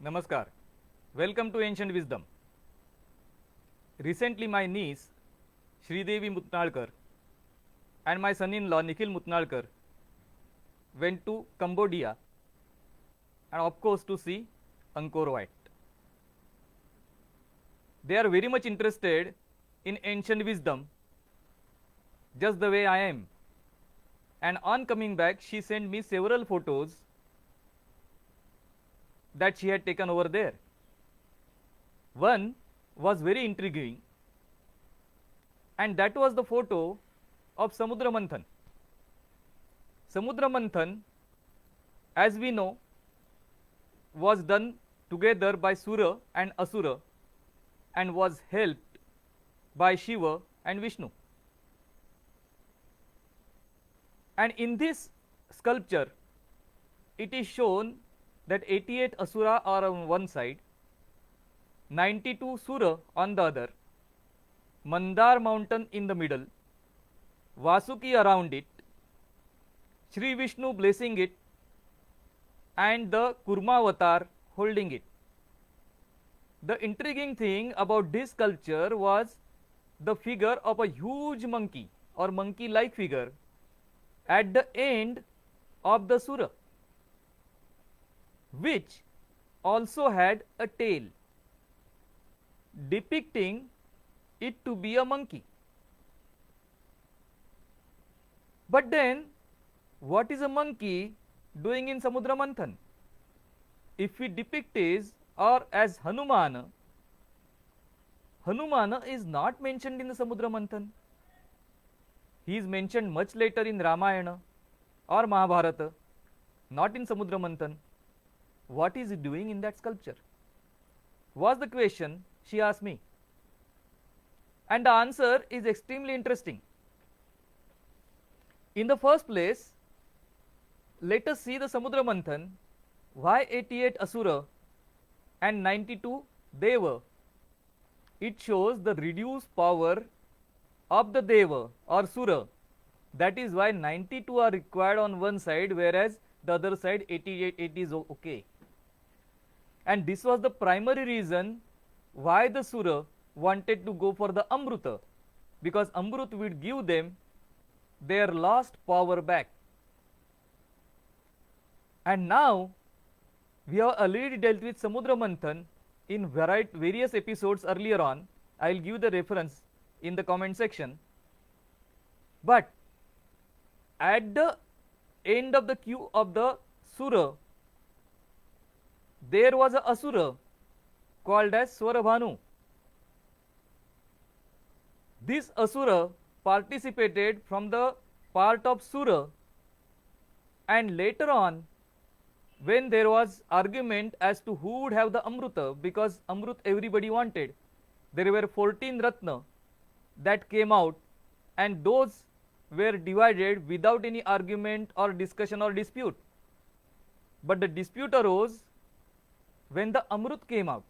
Namaskar. Welcome to Ancient Wisdom. Recently, my niece Sridevi Mutnalkar and my son-in-law Nikhil Mutnalkar went to Cambodia and, of course, to see Angkor Wat. They are very much interested in ancient wisdom, just the way I am. And on coming back, she sent me several photos that she had taken over there. One was very intriguing, and that was the photo of Samudra Manthan. Samudra Manthan, as we know, was done together by Sura and Asura and was helped by Shiva and Vishnu. And in this sculpture, it is shown that 88 Asura are on one side, 92 Sura on the other, Mandar mountain in the middle, Vasuki around it, Sri Vishnu blessing it, and the Kurma avatar holding it. The intriguing thing about this sculpture was the figure of a huge monkey or monkey-like figure at the end of the Sura, which also had a tail, depicting it to be a monkey. But then, what is a monkey doing in Samudra Manthan? If we depict is or as Hanuman, Hanuman is not mentioned in the Samudra Manthan. He is mentioned much later in Ramayana or Mahabharata, not in Samudra Manthan. What is he doing in that sculpture? Was the question she asked me. And the answer is extremely interesting. In the first place, let us see the Samudra Manthan. Why 88 Asura and 92 Deva? It shows the reduced power of the Deva or Sura. That is why 92 are required on one side, whereas the other side 88 is okay. And this was the primary reason why the Sura wanted to go for the Amruta, because Amrut would give them their lost power back. And now we have already dealt with Samudra Manthan in various episodes earlier on. I will give the reference in the comment section. But at the end of the queue of the Sura, there was an Asura called as Swarabhanu. This Asura participated from the part of Sura, and later on, when there was argument as to who would have the Amruta, because Amrut everybody wanted, there were 14 Ratna that came out, and those were divided without any argument or discussion or dispute. But the dispute arose when the Amrut came out,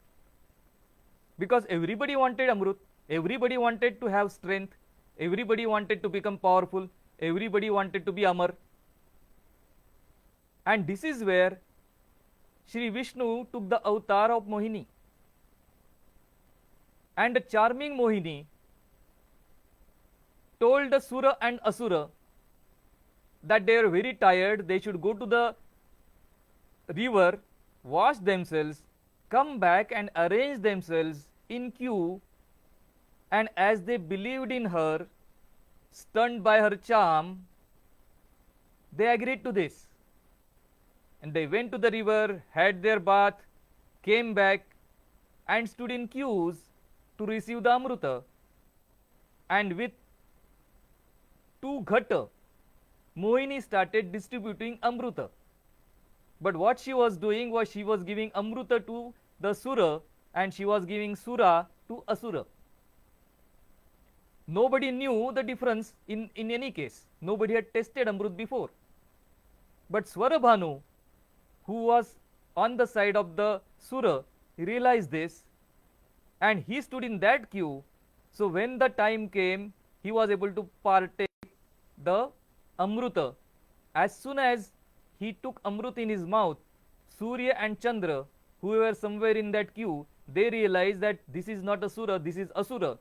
because everybody wanted Amrut, everybody wanted to have strength, everybody wanted to become powerful, everybody wanted to be Amar. And this is where Sri Vishnu took the avatar of Mohini. And the charming Mohini told the Sura and Asura that they are very tired, they should go to the river, wash themselves, come back and arrange themselves in queue. And as they believed in her, stunned by her charm, they agreed to this. And they went to the river, had their bath, came back and stood in queues to receive the Amruta. And with 2 ghata, Mohini started distributing Amruta. But what she was doing was she was giving Amruta to the Sura and she was giving Sura to Asura. Nobody knew the difference in any case. Nobody had tested Amrut before. But Swarabhanu, who was on the side of the Sura, realized this and he stood in that queue. So when the time came, he was able to partake the Amruta. As soon as he took Amrut in his mouth, Surya and Chandra whoever somewhere in that queue, they realized that this is not Asura, this is Asura,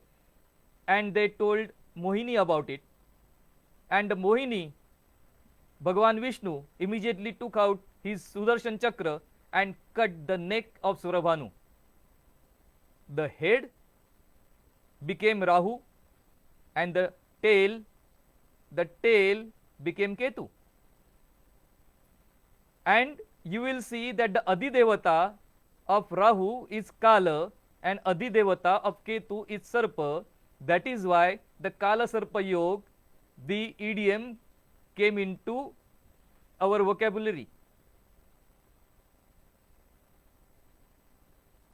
and they told Mohini about it. And Mohini, Bhagavan Vishnu, immediately took out his Sudarshan Chakra and cut the neck of Surabhanu. The head became Rahu and the tail became Ketu. And you will see that the Adhidevata of Rahu is Kala and Adhidevata of Ketu is Sarpa. That is why the Kala Sarpa Yoga, the idiom, came into our vocabulary.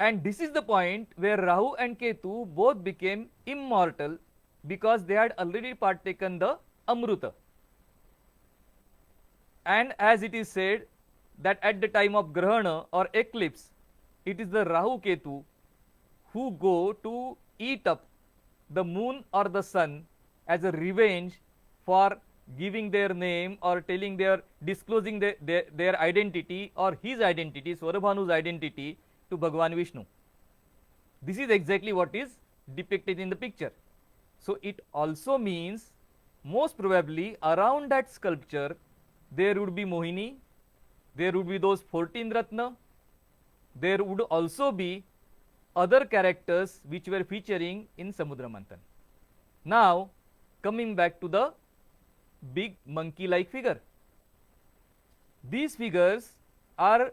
And this is the point where Rahu and Ketu both became immortal because they had already partaken the Amruta. And as it is said that at the time of Grahana or eclipse, it is the Rahu Ketu who go to eat up the moon or the sun as a revenge for giving their name or disclosing their identity or his identity, Swarabhanu's identity to Bhagavan Vishnu. This is exactly what is depicted in the picture. So it also means most probably around that sculpture there would be Mohini, there would be those 14 Ratna, there would also be other characters which were featuring in Samudra Manthan. Now coming back to the big monkey like figure. These figures are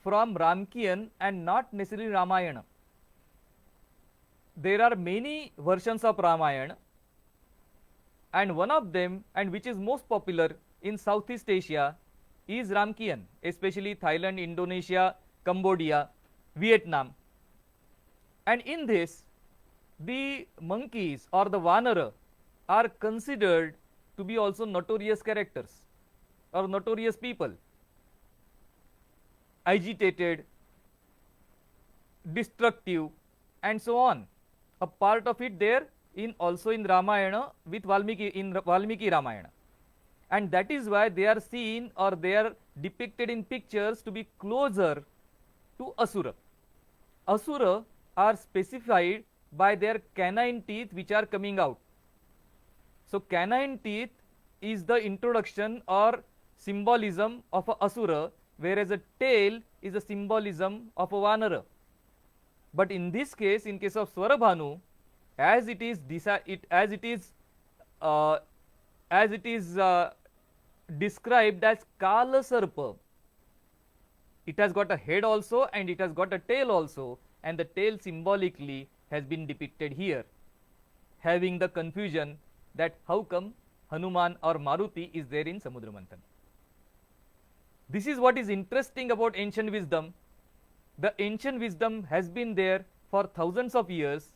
from Ramkian and not necessarily Ramayana. There are many versions of Ramayana, and one of them, and which is most popular in Southeast Asia, is Ramkian, especially Thailand, Indonesia, Cambodia, Vietnam. And in this, the monkeys or the Vanara are considered to be also notorious characters or notorious people, agitated, destructive, and so on. A part of it there also in Ramayana with Valmiki, in Valmiki Ramayana. And that is why they are seen or they are depicted in pictures to be closer to Asura. Asura are specified by their canine teeth which are coming out. So canine teeth is the introduction or symbolism of a Asura, whereas a tail is a symbolism of a Vanara. But in this case, in case of Swarabhanu, as it is described as Kala Sarpa, it has got a head also and it has got a tail also, and the tail symbolically has been depicted here, having the confusion that how come Hanuman or Maruti is there in Samudra Manthan. This is what is interesting about ancient wisdom. The ancient wisdom has been there for thousands of years,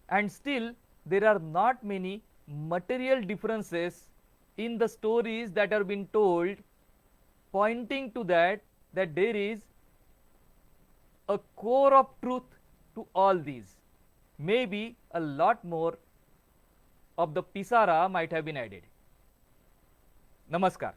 and still there are not many material differences in the stories that are being told, pointing to that there is a core of truth to all these. Maybe a lot more of the Pisara might have been added. Namaskar.